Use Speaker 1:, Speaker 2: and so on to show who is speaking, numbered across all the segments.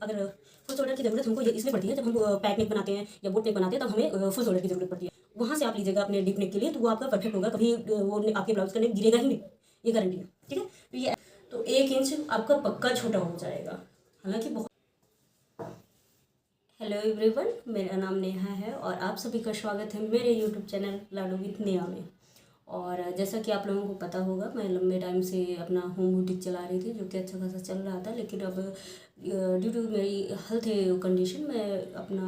Speaker 1: अगर full shoulder की ज़रूरत हमको ये इसलिए पड़ती है जब हम पैक नेक बनाते हैं या बोट नेक बनाते हैं, तब हमें फुल शोल्डर की ज़रूरत पड़ती है। वहाँ से आप लीजिएगा अपने डीप नेक के लिए, तो वो आपका परफेक्ट होगा, कभी वो आपके ब्लाउज का नेक गिरेगा ही नहीं, ये गारंटी है। ठीक है, तो 1 इंच आपका पक्का छोटा हो जाएगा, हालांकि बहुत। हेलो एवरीवन, मेरा नाम नेहा है और आप सभी का स्वागत है मेरे YouTube channel Ladoo with Neha में। और जैसा कि आप लोगों को पता होगा, मैं लंबे टाइम से अपना होम बुटीक चला रही थी, जो कि अच्छा खासा चल रहा था। लेकिन अब ड्यू टू मेरी हेल्थ कंडीशन मैं अपना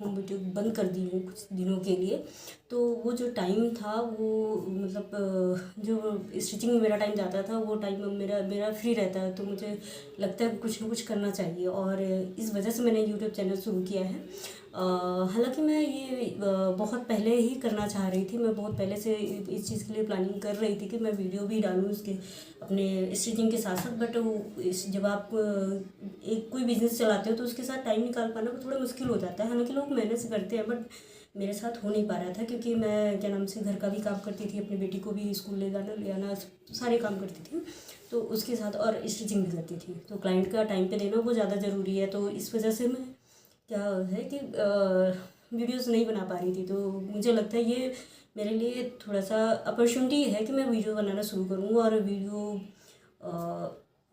Speaker 1: होम बुटीक बंद कर दी हूँ कुछ दिनों के लिए। तो वो जो टाइम था वो मतलब जो स्टिचिंग में मेरा टाइम जाता था, वो टाइम अब मेरा फ्री रहता है, तो मुझे लगता है कुछ ना कुछ करना चाहिए। और इस वजह से मैंने यूट्यूब चैनल शुरू किया है। हालांकि मैं ये बहुत पहले ही करना चाह रही थी, मैं बहुत पहले से इस चीज़ के लिए प्लानिंग कर रही थी कि मैं वीडियो भी डालूँ उसके अपने स्टिचिंग के साथ साथ। बट जब आप एक कोई बिज़नेस चलाते हो तो उसके साथ टाइम निकाल पाना थोड़ा मुश्किल हो जाता है। हालांकि लोग मेहनत से करते हैं, बट मेरे साथ हो नहीं पा रहा था, क्योंकि मैं क्या नाम से घर का भी काम करती थी, अपनी बेटी को भी स्कूल ले जाना ले आना सारे काम करती थी, तो उसके साथ और स्टिचिंग भी करती थी। तो क्लाइंट का टाइम पे देना वो ज़्यादा ज़रूरी है। तो इस वजह से मैं क्या है कि वीडियोस नहीं बना पा रही थी। तो मुझे लगता है ये मेरे लिए थोड़ा सा अपॉर्चुनिटी है कि मैं वीडियो बनाना शुरू करूँ और वीडियो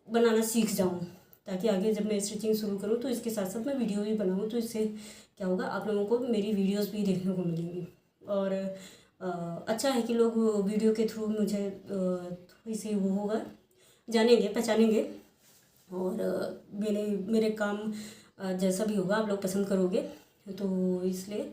Speaker 1: बनाना सीख जाऊँ, ताकि आगे जब मैं स्टिचिंग शुरू करूँ तो इसके साथ साथ मैं वीडियो भी बनाऊँ। तो इससे क्या होगा, आप लोगों को मेरी वीडियोस भी देखने को मिलेंगी। और अच्छा है कि लोग वीडियो के थ्रू मुझे थोड़ी सी वो होगा, जानेंगे पहचानेंगे। और मेरे काम जैसा भी होगा आप लोग पसंद करोगे, तो इसलिए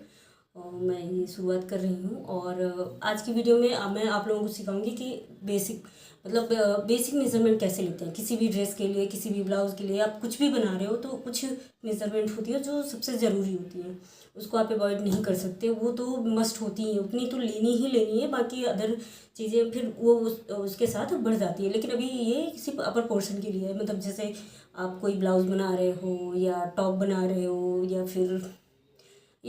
Speaker 1: मैं ये शुरुआत कर रही हूँ। और आज की वीडियो में मैं आप लोगों को सिखाऊंगी कि बेसिक मेज़रमेंट कैसे लेते हैं किसी भी ड्रेस के लिए, किसी भी ब्लाउज़ के लिए। आप कुछ भी बना रहे हो तो कुछ मेज़रमेंट होती है जो सबसे ज़रूरी होती है, उसको आप अवॉइड नहीं कर सकते, वो तो मस्ट होती हैं, उतनी तो लेनी ही लेनी है। बाकी अदर चीज़ें फिर वो उसके साथ बढ़ जाती है। लेकिन अभी ये सिर्फ अपर पोर्शन के लिए है, मतलब जैसे आप कोई ब्लाउज़ बना रहे हो या टॉप बना रहे हो या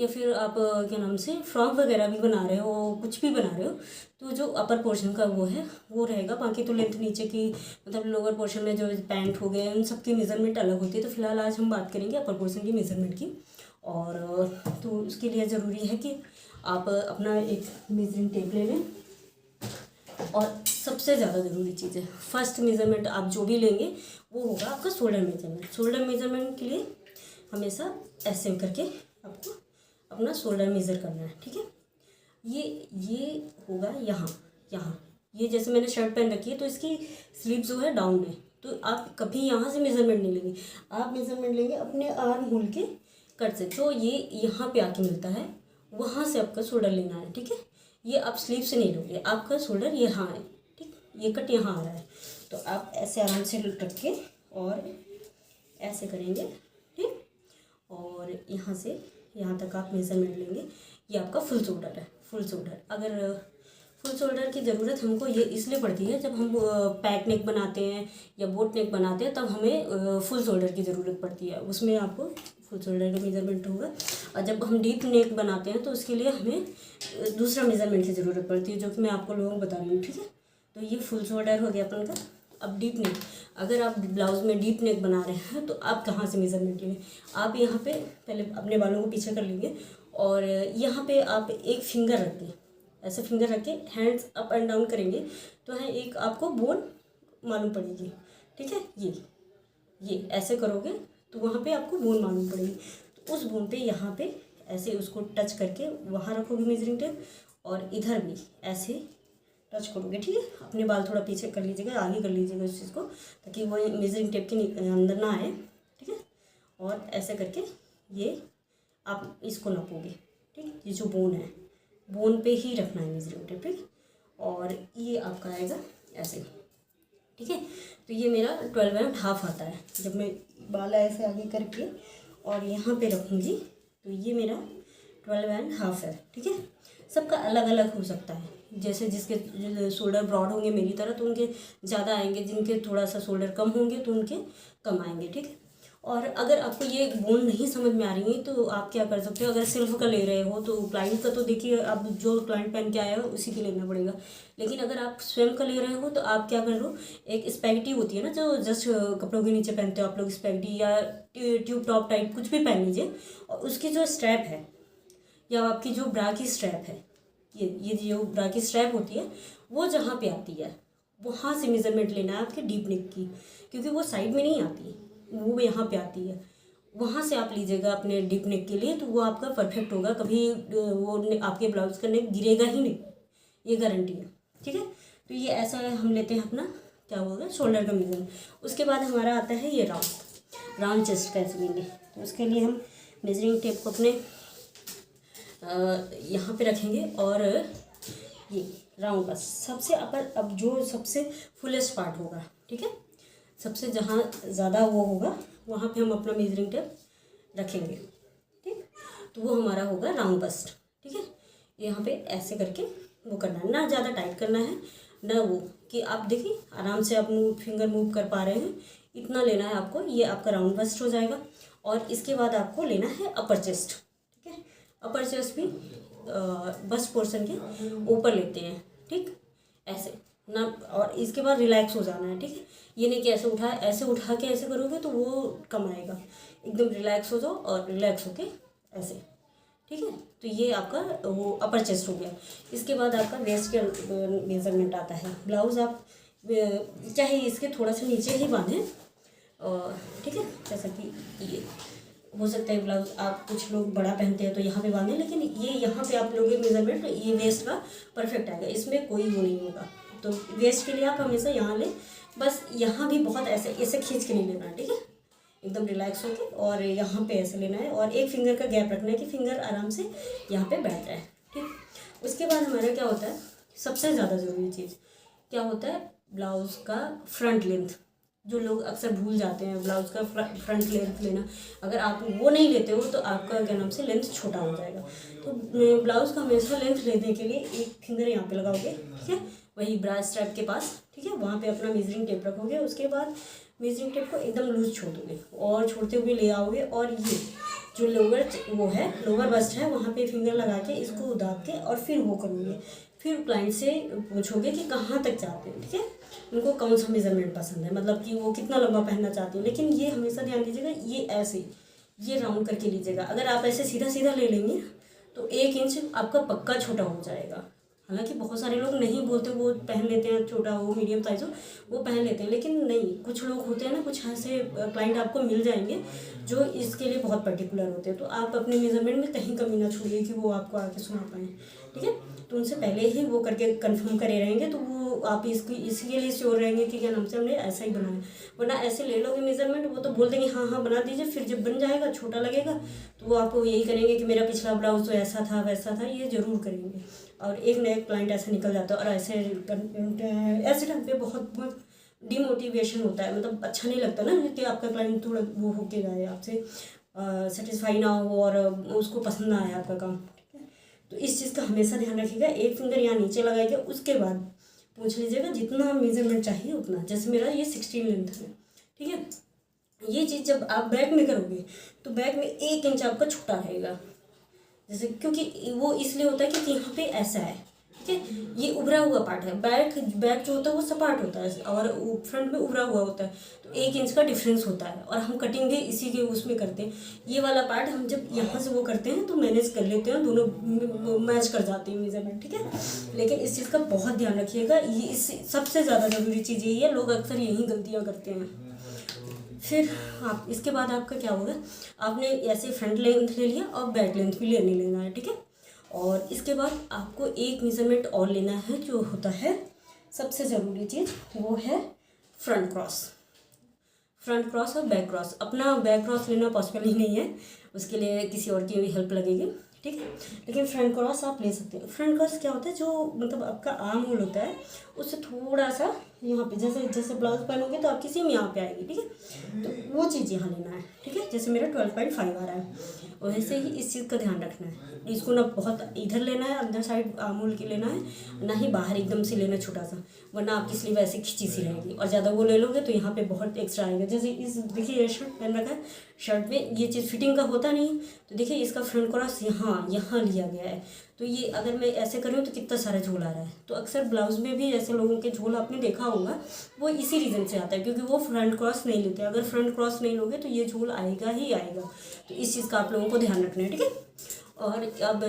Speaker 1: फिर आप क्या नाम से फ्रॉक वगैरह भी बना रहे हो, कुछ भी बना रहे हो, तो जो अपर पोर्शन का वो है वो रहेगा। बाकी तो लेंथ नीचे की मतलब लोअर पोर्शन में जो पैंट हो गए उन सब की मेज़रमेंट अलग होती है। तो फिलहाल आज हम बात करेंगे अपर पोर्शन की मेज़रमेंट की। और तो उसके लिए ज़रूरी है कि आप अपना एक मेजरिंग टेप ले लें। और सबसे ज़्यादा ज़रूरी चीज़ है, फर्स्ट मेज़रमेंट आप जो भी लेंगे वो होगा आपका शोल्डर मेज़रमेंट। शोल्डर मेज़रमेंट के लिए हमेशा ऐसे करके आपको अपना शोल्डर मेज़र करना है। ठीक है, ये होगा यहाँ यहाँ ये जैसे मैंने शर्ट पहन रखी है तो इसकी स्लीव जो है डाउन है, तो आप कभी यहाँ से मेज़रमेंट नहीं लेंगे, आप मेज़रमेंट लेंगे अपने आर्म होल के कट से, जो ये यहाँ पे आके मिलता है वहाँ से आपका शोल्डर लेना है। ठीक है, ये आप स्लीव से नहीं लोगे, आपका शोल्डर यहाँ है। ठीक, ये कट यहाँ आ रहा है, तो आप ऐसे आराम से रख के और ऐसे करेंगे। ठीक, और यहाँ से यहाँ तक आप मेज़रमेंट लेंगे। ये आपका फुल शोल्डर है। फुल शोल्डर, अगर फुल शोल्डर की ज़रूरत हमको ये इसलिए पड़ती है जब हम पैक नेक बनाते हैं या बोट नेक बनाते हैं, तब हमें फुल शोल्डर की ज़रूरत पड़ती है, उसमें आपको फुल शोल्डर का मेज़रमेंट होगा। और जब हम डीप नेक बनाते हैं तो उसके लिए हमें दूसरा मेज़रमेंट की ज़रूरत पड़ती है, जो कि मैं आपको लोगों को बता रही हूँ। ठीक है, तो ये फुल शोल्डर हो गया अपन का। अब डीप नेक, अगर आप ब्लाउज़ में डीप नेक बना रहे हैं तो आप कहाँ से मेज़रमेंट लेंगे, आप यहाँ पे पहले अपने बालों को पीछे कर लेंगे और यहाँ पे आप एक फिंगर रख के, ऐसे फिंगर रख के हैंड्स अप एंड डाउन करेंगे तो है एक आपको बोन मालूम पड़ेगी। ठीक है, ये ऐसे करोगे तो वहाँ पे आपको बोन मालूम पड़ेगी। तो उस बोन पे यहाँ पे ऐसे उसको टच करके वहाँ रखोगे मेजरिंग टेप, और इधर भी ऐसे टच करोगे। ठीक है, अपने बाल थोड़ा पीछे कर लीजिएगा, आगे कर लीजिएगा उस चीज़ को, ताकि वो मेजरिंग टेप के अंदर ना आए। ठीक है, और ऐसे करके ये आप इसको नापोगे। ठीक, ये जो बोन है बोन पे ही रखना है मेजरिंग टेप। ठीक, और ये आपका आएगा ऐसे। ठीक है, तो ये मेरा 12.5 आता है। जब मैं बाल ऐसे आगे करके और यहाँ पे रखूँगी तो ये मेरा 12.5 है। ठीक है, सबका अलग अलग हो सकता है, जैसे जिसके शोल्डर ब्रॉड होंगे मेरी तरह तो उनके ज़्यादा आएंगे, जिनके थोड़ा सा शोल्डर कम होंगे तो उनके कम आएंगे। ठीक है, और अगर आपको ये बोन नहीं समझ में आ रही है तो आप क्या कर सकते हो, अगर सिल्क का ले रहे हो तो क्लाइंट का तो देखिए अब जो क्लाइंट पहन के आया है उसी के लेना पड़ेगा। लेकिन अगर आप स्वयं का ले रहे हो तो आप क्या कर लो, एक स्पैगेटी होती है ना जो जस्ट कपड़ों के नीचे पहनते हो आप लोग, स्पैगेटी या ट्यूब टॉप टाइप कुछ भी पहन लीजिए, और उसकी जो स्ट्रैप है या आपकी जो ब्रा की स्ट्रैप है, ये जो ब्रा की स्ट्रैप होती है वो जहाँ पे आती है वहाँ से मेज़रमेंट लेना है आपके डीप नेक की, क्योंकि वो साइड में नहीं आती, वो यहाँ पे आती है, वहाँ से आप लीजिएगा अपने डीप नेक के लिए, तो वो आपका परफेक्ट होगा। कभी वो आपके ब्लाउज का नेक गिरेगा ही नहीं, ये गारंटी है। ठीक है, तो ये ऐसा है, हम लेते हैं अपना क्या होगा शोल्डर का मेजरमेंट। उसके बाद हमारा आता है ये राउंड चेस्ट कैसे लेंगे, तो उसके लिए हम मेजरिंग टेप को अपने यहाँ पे रखेंगे और ये राउंड का सबसे अपर, अब जो सबसे फुलेस्ट पार्ट होगा, ठीक है, सबसे जहाँ ज़्यादा वो होगा वहाँ पे हम अपना मेजरिंग टेप रखेंगे। ठीक, तो वो हमारा होगा राउंड बस्ट। ठीक है, यहाँ पे ऐसे करके वो करना है, ना ज़्यादा टाइट करना है ना वो कि आप देखिए आराम से आप फिंगर मूव कर पा रहे हैं, इतना लेना है आपको। ये आपका राउंड बस्ट हो जाएगा। और इसके बाद आपको लेना है अपर चेस्ट। ठीक है, अपर चेस्ट भी बस्ट पोर्शन के ऊपर लेते हैं। ठीक, ऐसे ना, और इसके बाद रिलैक्स हो जाना है। ठीक है, ये नहीं कि ऐसे उठा के ऐसे करोगे तो वो कम आएगा। एकदम रिलैक्स हो जाओ और रिलैक्स होके ऐसे। ठीक है, तो ये आपका वो अपर चेस्ट हो गया। इसके बाद आपका वेस्ट का मेजरमेंट आता है। ब्लाउज आप चाहे इसके थोड़ा सा नीचे ही बांधें, और ठीक है, जैसा कि ये हो सकता है ब्लाउज आप कुछ लोग बड़ा पहनते हैं तो यहाँ पे बांधें, लेकिन ये यहाँ पे आप लोगे मेजरमेंट, ये वेस्ट का परफेक्ट आएगा, इसमें कोई वो नहीं होगा। तो वेस्ट के लिए आप हमेशा यहाँ लें, बस यहाँ भी बहुत ऐसे ऐसे खींच के नहीं लेना है। ठीक है, एकदम रिलैक्स होके और यहाँ पे ऐसे लेना है, और एक फिंगर का गैप रखना है कि फिंगर आराम से यहाँ पे बैठ जाए। ठीक, उसके बाद हमारा क्या होता है, सबसे ज़्यादा ज़रूरी चीज़ क्या होता है, ब्लाउज़ का फ्रंट लेंथ। जो लोग अक्सर भूल जाते हैं ब्लाउज़ का फ्रंट लेंथ लेना, अगर आप वो नहीं लेते हो तो आपका क्या नाम से लेंथ छोटा हो जाएगा। तो ब्लाउज़ का हमेशा लेंथ लेने के लिए एक फिंगर यहाँ पे लगाओगे, ठीक है, वही ब्रा स्ट्रैप के पास, ठीक है, वहाँ पे अपना मेजरिंग टेप रखोगे। उसके बाद मेजरिंग टेप को एकदम लूज छोड़ दोगे और छोड़ते हुए ले आओगे, और ये जो लोअर बस्ट है वहाँ पे फिंगर लगा के इसको दाब के और फिर वो करोगे। फिर क्लाइंट से पूछोगे कि कहाँ तक चाहते हैं। ठीक है, उनको कौन सा मेजरमेंट पसंद है, मतलब कि वो कितना लंबा पहनना चाहते हैं। लेकिन ये हमेशा ध्यान दीजिएगा, ये ऐसे ये राउंड करके लीजिएगा। अगर आप ऐसे सीधा सीधा ले लेंगे तो 1 इंच आपका पक्का छोटा हो जाएगा। हालांकि बहुत सारे लोग नहीं बोलते, वो पहन लेते हैं छोटा हो मीडियम साइज हो वो पहन लेते हैं, लेकिन नहीं, कुछ लोग होते हैं ना, कुछ ऐसे क्लाइंट आपको मिल जाएंगे जो इसके लिए बहुत पर्टिकुलर होते हैं। तो आप अपने मेजरमेंट में कहीं कमी ना छोड़िए कि वो आपको आके सुना पाएँ। ठीक है, तो उनसे पहले ही वो करके कंफर्म करे रहेंगे तो वो आप इसके लिए श्योर रहेंगे कि क्या नाम से हमने ऐसा ही बनाया। वरना ऐसे ले लोगे मेजरमेंट, वो तो बोल देंगे हाँ हाँ बना दीजिए, फिर जब बन जाएगा छोटा लगेगा तो वो आपको यही करेंगे कि मेरा पिछला ब्लाउज तो ऐसा था वैसा था, ये ज़रूर करेंगे। और एक नया क्लाइंट ऐसे निकल जाता है, और ऐसे टाइम पे बहुत डिमोटिवेशन होता है, मतलब अच्छा नहीं लगता ना कि आपका क्लाइंट थोड़ा वो होके जाए, आपसे सेटिस्फाई ना हो और उसको पसंद ना आए आपका काम। ठीक है, तो इस चीज़ का हमेशा ध्यान रखिएगा। एक फिंगर यहाँ नीचे लगाइएगा, उसके बाद पूछ लीजिएगा जितना मेजरमेंट चाहिए उतना। जैसे मेरा ये 16 लेंथ है। ठीक है, ये चीज़ जब आप बैक में करोगे तो बैक में 1 इंच आपका छोटा रहेगा, जैसे क्योंकि वो इसलिए होता है कि यहाँ पे ऐसा है। ठीक है, ये उभरा हुआ पार्ट है, बैक जो होता है वो सपाट होता है और फ्रंट में उभरा हुआ होता है, तो 1 इंच का डिफरेंस होता है। और हम कटिंग भी इसी के उसमें करते हैं। ये वाला पार्ट हम जब यहाँ से वो करते हैं तो मैनेज कर लेते हैं, दोनों मैच कर जाते हैं मेजरमेंट। ठीक है, लेकिन इस चीज़ का बहुत ध्यान रखिएगा, ये इस सबसे ज़्यादा ज़रूरी चीज़ यही है, लोग अक्सर यही गलतियाँ करते हैं। फिर आप इसके बाद आपका क्या होगा, आपने ऐसे फ्रंट लेंथ ले लिया और बैक लेंथ भी लेना है। ठीक है, और इसके बाद आपको एक मेजरमेंट और लेना है जो होता है सबसे ज़रूरी चीज़, वो है फ्रंट क्रॉस और बैक क्रॉस। अपना बैक क्रॉस लेना पॉसिबल ही नहीं है, उसके लिए किसी और की भी हेल्प लगेगी। ठीक है, लेकिन फ्रंट क्रॉस आप ले सकते हैं। फ्रंट क्रॉस क्या होता है, जो मतलब आपका आर्म होल होता है उससे थोड़ा सा यहाँ पे जैसे जैसे ब्लाउज पहनोगे तो आपकी सीम यहाँ पे आएगी, ठीक है। तो वो चीज़ यहाँ लेना है, ठीक है। जैसे मेरा 12.5 आ रहा है, वैसे ही इस चीज़ का ध्यान रखना है। इसको ना बहुत इधर लेना है, अंदर साइड आमूल की लेना है, ना ही बाहर एकदम से लेना छोटा सा, वरना आपकी स्लीव ऐसे खिंची सी रहेगी। और ज़्यादा वो ले लोगे तो यहाँ पे बहुत एक्स्ट्रा आएगा। जैसे इस देखिए ये शर्ट पहन रखा है, शर्ट में ये चीज़ फिटिंग का होता नहीं है, तो देखिए इसका फ्रंट क्रॉस यहाँ लिया गया है। तो ये अगर मैं ऐसे कर रही हूँ तो कितना सारा झोल आ रहा है। तो अक्सर ब्लाउज में भी ऐसे लोगों के झोल आपने देखा होगा, वो इसी रीज़न से आता है, क्योंकि वो फ्रंट क्रॉस नहीं लेते। अगर फ्रंट क्रॉस नहीं लोगे तो ये झोल आएगा ही आएगा। तो इस चीज़ का आप लोगों को ध्यान रखना है, ठीक है। और अब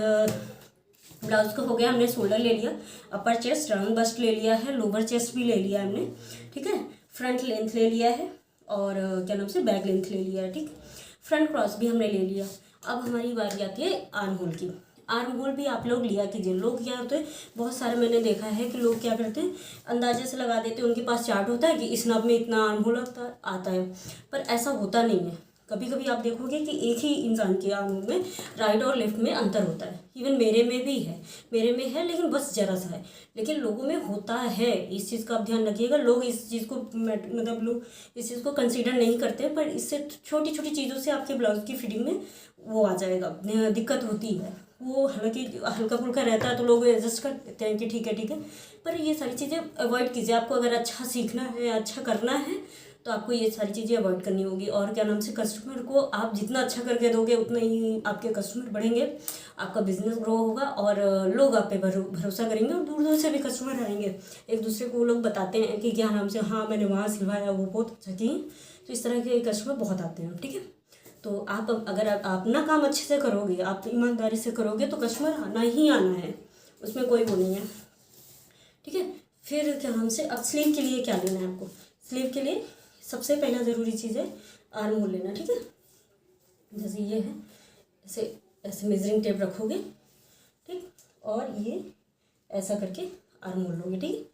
Speaker 1: ब्लाउज का हो गया, हमने शोल्डर ले लिया, अपर चेस्ट, राउंड बस्ट ले लिया है, लोअर चेस्ट भी ले लिया हमने, ठीक है। फ्रंट लेंथ ले लिया है और क्या नाम से बैक लेंथ ले लिया है, ठीक। फ्रंट क्रॉस भी हमने ले लिया। अब हमारी बारी आती है आर्म होल की। आर्म होल भी आप लोग लिया कीजिए। लोग क्या होते हैं, बहुत सारे मैंने देखा है कि लोग क्या करते हैं, अंदाजे से लगा देते हैं। उनके पास चार्ट होता है कि इस नाप में इतना आर्म होल आता है, पर ऐसा होता नहीं है। कभी कभी आप देखोगे कि एक ही इंसान के आर्म होल में राइट और लेफ्ट में अंतर होता है। इवन मेरे में भी है, मेरे में है, लेकिन बस ज़रा सा है, लेकिन लोगों में होता है। इस चीज़ का आप ध्यान रखिएगा। लोग इस चीज़ को मतलब लोग इस चीज़ को कंसीडर नहीं करते, पर इससे छोटी छोटी चीज़ों से आपके ब्लाउज की फिटिंग में वो आ जाएगा, दिक्कत होती है। वो हालांकि हल्का फुल्का रहता है तो लोग एडजस्ट कर देते हैं कि ठीक है, पर ये सारी चीज़ें अवॉइड कीजिए। आपको अगर अच्छा सीखना है, अच्छा करना है, तो आपको ये सारी चीज़ें अवॉइड करनी होगी। और क्या नाम से, कस्टमर को आप जितना अच्छा करके दोगे उतना ही आपके कस्टमर बढ़ेंगे, आपका बिजनेस ग्रो होगा और लोग आप पे भरोसा करेंगे और दूर दूर से भी कस्टमर आएंगे। एक दूसरे को वो लोग बताते हैं कि क्या नाम से, हाँ मैंने वहाँ सिलवाया, वो बहुत अच्छा की। तो इस तरह के कस्टमर बहुत आते हैं, ठीक है। तो आप अगर आप अपना काम अच्छे से करोगे, आप ईमानदारी से करोगे, तो कस्टमर आना ही आना है, उसमें कोई वो नहीं है, ठीक है। फिर क्या नाम से, अब स्लीव के लिए क्या लेना है आपको। स्लीव के लिए सबसे पहला ज़रूरी चीज़ है आर्म होल लेना, ठीक है। जैसे ये है, ऐसे ऐसे मेजरिंग टेप रखोगे, ठीक, और ये ऐसा करके आर्म होल लोगे, ठीक।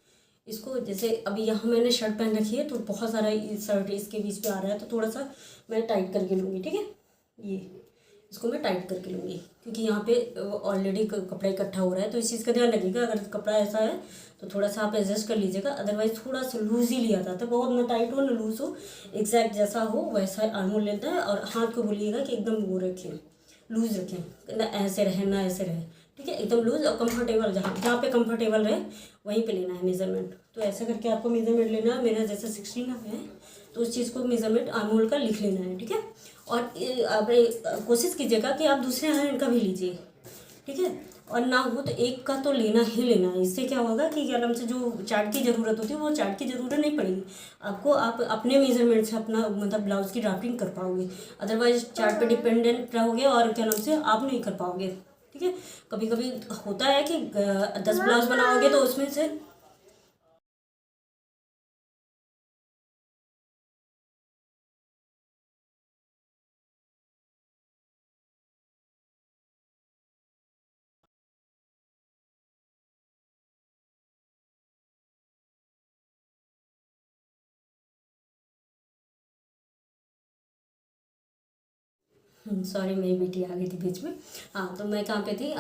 Speaker 1: इसको जैसे अभी यहाँ मैंने शर्ट पहन रखी है तो बहुत सारा शर्ट इसके बीच पे आ रहा है, तो थोड़ा सा मैं टाइट करके लूँगी, ठीक है। ये इसको मैं टाइट करके लूँगी, क्योंकि यहाँ पे ऑलरेडी कपड़ा इकट्ठा हो रहा है। तो इस चीज़ का ध्यान रखिएगा। अगर कपड़ा ऐसा है तो थोड़ा सा आप एडजस्ट कर लीजिएगा, अदरवाइज थोड़ा सा लूज ही लिया जाता है। बहुत ना टाइट हो ना लूज हो, एग्जैक्ट जैसा हो वैसा आर्म होल लेता है। और हाथ को बोलिएगा कि एकदम वो रखें, लूज रखें, ना ऐसे रहे ना ऐसे रहे, ठीक है। एकदम लूज और कंफर्टेबल, जहाँ जहाँ पे कंफर्टेबल रहे वहीं पे लेना है मेजरमेंट। तो ऐसा करके आपको मेजरमेंट लेना है। मेरा जैसे 16 है तो उस चीज़ को मेजरमेंट आर्म होल का लिख लेना है, ठीक है। और आप कोशिश कीजिएगा कि आप दूसरे हैंड का भी लीजिए, ठीक है। और ना हो तो एक का तो लेना ही लेना है। इससे क्या होगा कि क्या नाम से, जो चार्ट की ज़रूरत होती है वो चार्ट की ज़रूरत नहीं पड़ेगी आपको। आप अपने मेजरमेंट से अपना मतलब ब्लाउज़ की ड्राफ्टिंग कर पाओगे, अदरवाइज चार्ट पे डिपेंडेंट रहोगे और क्या नाम से आप नहीं कर पाओगे, ठीक है। कभी कभी होता है कि 10 ब्लाउज बनाओगे तो उसमें से सॉरी मेरी बेटी आ गई थी बीच में। हाँ, तो मैं कहाँ पे थी,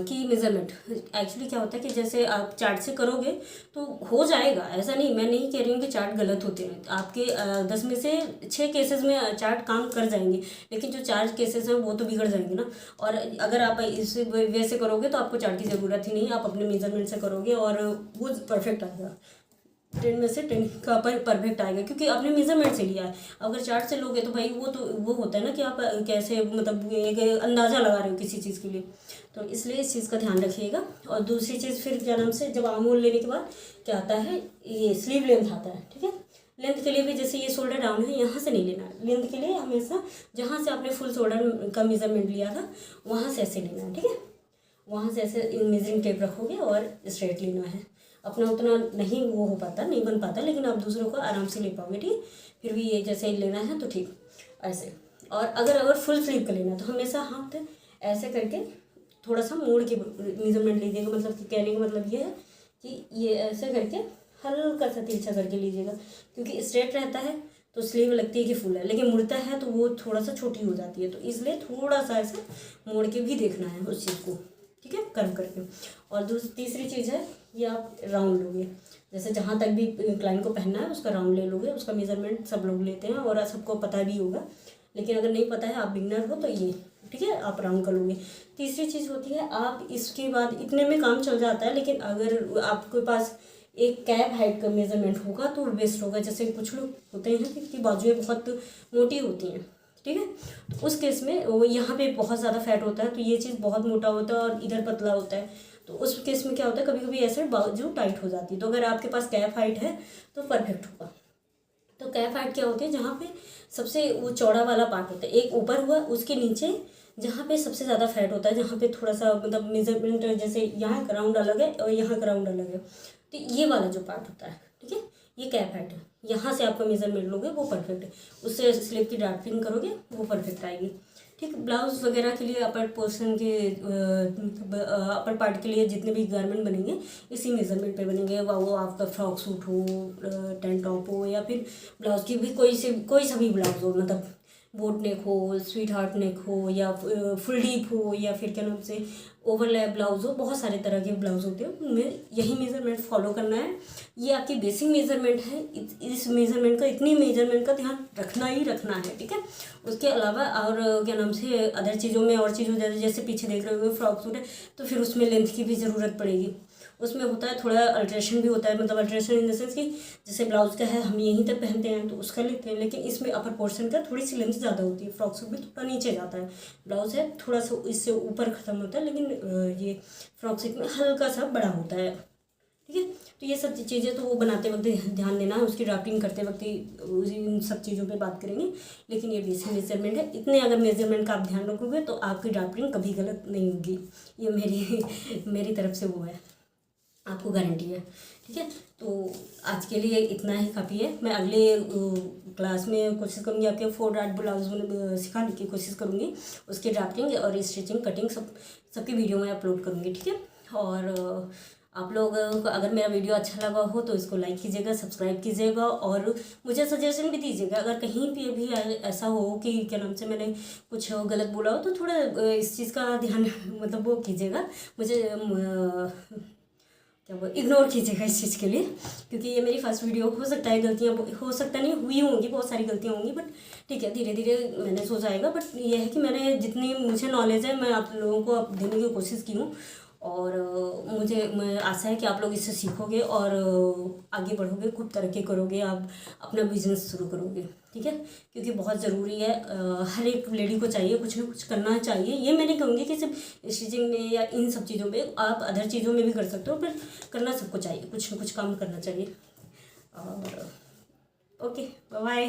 Speaker 1: कि मेज़रमेंट एक्चुअली क्या होता है कि जैसे आप चार्ट से करोगे तो हो जाएगा, ऐसा नहीं, मैं नहीं कह रही हूँ कि चार्ट गलत होते हैं। आपके 10 में से 6 केसेस में चार्ट काम कर जाएंगे, लेकिन जो 4 केसेस हैं वो तो बिगड़ जाएंगे ना। और अगर आप इस वैसे करोगे तो आपको चार्ट की ज़रूरत ही नहीं, आप अपने मेज़रमेंट से करोगे और वो परफेक्ट आएगा। 10 में से 10 का परफेक्ट आएगा, क्योंकि आपने मेजरमेंट से लिया है। अगर चार्ट से लोगे तो भाई वो तो वो होता है ना कि आप कैसे मतलब एक अंदाज़ा लगा रहे हो किसी चीज़ के लिए। तो इसलिए इस चीज़ का ध्यान रखिएगा। और दूसरी चीज़ फिर क्या नाम से, जब आर्म होल लेने के बाद क्या आता है, ये स्लीव लेंथ आता है, ठीक है। लेंथ के लिए भी जैसे ये शोल्डर डाउन है, यहाँ से नहीं लेना है। लेंथ के लिए हमेशा जहाँ से आपने फुल शोल्डर का मेजरमेंट लिया था वहाँ से ऐसे लेना है, ठीक है। वहाँ से ऐसे मेजरिंग टेप रखोगे और स्ट्रेट लेना है। अपना उतना नहीं वो हो पाता, नहीं बन पाता, लेकिन आप दूसरों को आराम से ले पाओगे, ठीक। फिर भी ये जैसे लेना है तो ठीक ऐसे। और अगर फुल स्लीव का लेना है तो हमेशा हाथ ऐसे करके थोड़ा सा मोड़ के मेजरमेंट लीजिएगा। मतलब कि कहने का मतलब ये है कि ये ऐसे करके हल्का सा तिरछा करके लीजिएगा, क्योंकि स्ट्रेट रहता है तो स्लीव लगती है कि फुल है, लेकिन मुड़ता है तो वो थोड़ा सा छोटी हो जाती है। तो इसलिए थोड़ा सा ऐसे मोड़ के भी देखना है उस चीज़ को, ठीक है, कर्व करके। और तीसरी चीज़ है, ये आप राउंड लोगे। जैसे जहाँ तक भी क्लाइंट को पहनना है उसका राउंड ले लोगे, उसका मेजरमेंट सब लोग लेते हैं और सबको पता भी होगा। लेकिन अगर नहीं पता है, आप बिगनर हो, तो ये ठीक है, आप राउंड कर लोगे। तीसरी चीज़ होती है, आप इसके बाद इतने में काम चल जाता है, लेकिन अगर आपके पास एक कैप हाइट का मेजरमेंट होगा तो बेस्ट होगा। जैसे कुछ लोग होते हैं कि बाजुएं बहुत मोटी होती हैं, ठीक है, तो उस केस में वो यहाँ पे बहुत ज़्यादा फैट होता है, तो ये चीज़ बहुत मोटा होता है और इधर पतला होता है, तो उस केस में क्या होता है, कभी कभी ऐसे बाजू टाइट हो जाती है। तो अगर आपके पास कैप हाइट है तो परफेक्ट होगा। तो कैप हाइट क्या होती है, जहाँ पे सबसे वो चौड़ा वाला पार्ट होता है, एक ऊपर हुआ, उसके नीचे जहाँ पे सबसे ज़्यादा फैट होता है, जहाँ पे थोड़ा सा मतलब मेजरमेंट, जैसे यहाँ का राउंड अलग है और यहाँ का राउंड अलग है, तो ये वाला जो पार्ट होता है, ठीक है, ये कैप हाइट है। यहाँ से आपका मेजरमेंट लोगे वो परफेक्ट है, उससे स्लीव की ड्राफ्टिंग करोगे वो परफेक्ट आएगी, ठीक। ब्लाउज वगैरह के लिए अपर पोर्शन के अपर पार्ट के लिए जितने भी गारमेंट बनेंगे इसी मेजरमेंट पे बनेंगे। वो आपका फ्रॉक सूट हो, टेंट टॉप हो, या फिर ब्लाउज की भी कोई सा भी ब्लाउज हो, मतलब बोट नेक हो, स्वीट हार्ट नेक हो, या फुल डीप हो, या फिर क्या नाम से ओवरलैप ब्लाउज हो, बहुत सारे तरह के ब्लाउज होते हैं, उनमें यही मेजरमेंट फॉलो करना है। ये आपकी बेसिक मेजरमेंट है, इस मेजरमेंट का, इतनी मेजरमेंट का ध्यान रखना ही रखना है, ठीक है। उसके अलावा और क्या नाम से अदर चीज़ों में और चीज़ों जैसे पीछे देख रहे हो फ्रॉक सूट है, तो फिर उसमें लेंथ की भी ज़रूरत पड़ेगी। उसमें होता है थोड़ा अल्ट्रेशन भी होता है, मतलब अल्ट्रेशन इन द सेंस कि जैसे ब्लाउज का है हम यहीं तक पहनते हैं तो उसका लेते हैं, लेकिन इसमें अपर पोर्शन का थोड़ी सी लेंथ ज़्यादा होती है। फ्रॉक सूट भी थोड़ा नीचे जाता है, ब्लाउज है थोड़ा सा इससे ऊपर ख़त्म होता है, लेकिन ये फ्रॉक सूट में हल्का सा बड़ा होता है, ठीक है। तो ये सब चीज़ें तो वो बनाते वक्त ध्यान देना है, उसकी ड्राफ्टिंग करते वक्त इन सब चीज़ों पे बात करेंगे। लेकिन ये बेसिक मेजरमेंट है, इतने अगर मेजरमेंट का आप ध्यान रखोगे तो आपकी ड्राफ्टिंग कभी गलत नहीं होगी। ये मेरी तरफ से वो है, आपको गारंटी है, ठीक है। तो आज के लिए इतना ही काफ़ी है। मैं अगले क्लास में कोशिश करूँगी आपके 4 डॉट ब्लाउज सिखाने की कोशिश करूँगी, उसकी ड्राफ्टिंग और स्टिचिंग कटिंग सबकी वीडियो में अपलोड करूँगी, ठीक है। और आप लोग को अगर मेरा वीडियो अच्छा लगा हो तो इसको लाइक कीजिएगा, सब्सक्राइब कीजिएगा और मुझे सजेशन भी दीजिएगा। अगर कहीं पे भी ऐसा हो कि क्या नाम से मैंने कुछ गलत बोला हो तो थोड़ा इस चीज़ का ध्यान मतलब वो कीजिएगा, मुझे क्या वो इग्नोर कीजिएगा इस चीज़ के लिए, क्योंकि ये मेरी फर्स्ट वीडियो, हो सकता है गलतियाँ, हो सकता नहीं हुई होंगी, बहुत सारी गलतियाँ होंगी, बट ठीक है, धीरे धीरे मैंने सोचा आएगा। बट ये है कि मैंने जितनी मुझे नॉलेज है मैं आप लोगों को अब देने की कोशिश की हूँ, और मैं आशा है कि आप लोग इससे सीखोगे और आगे बढ़ोगे, खूब तरक्की करोगे, आप अपना बिजनेस शुरू करोगे, ठीक है। क्योंकि बहुत ज़रूरी है, हर एक लेडी को चाहिए, कुछ ना कुछ करना चाहिए। ये मैं नहीं कहूँगी कि सिर्फ स्टिचिंग में या इन सब चीज़ों में, आप अदर चीज़ों में भी कर सकते हो, पर करना सबको चाहिए, कुछ ना कुछ काम करना चाहिए। और ओके, बाय।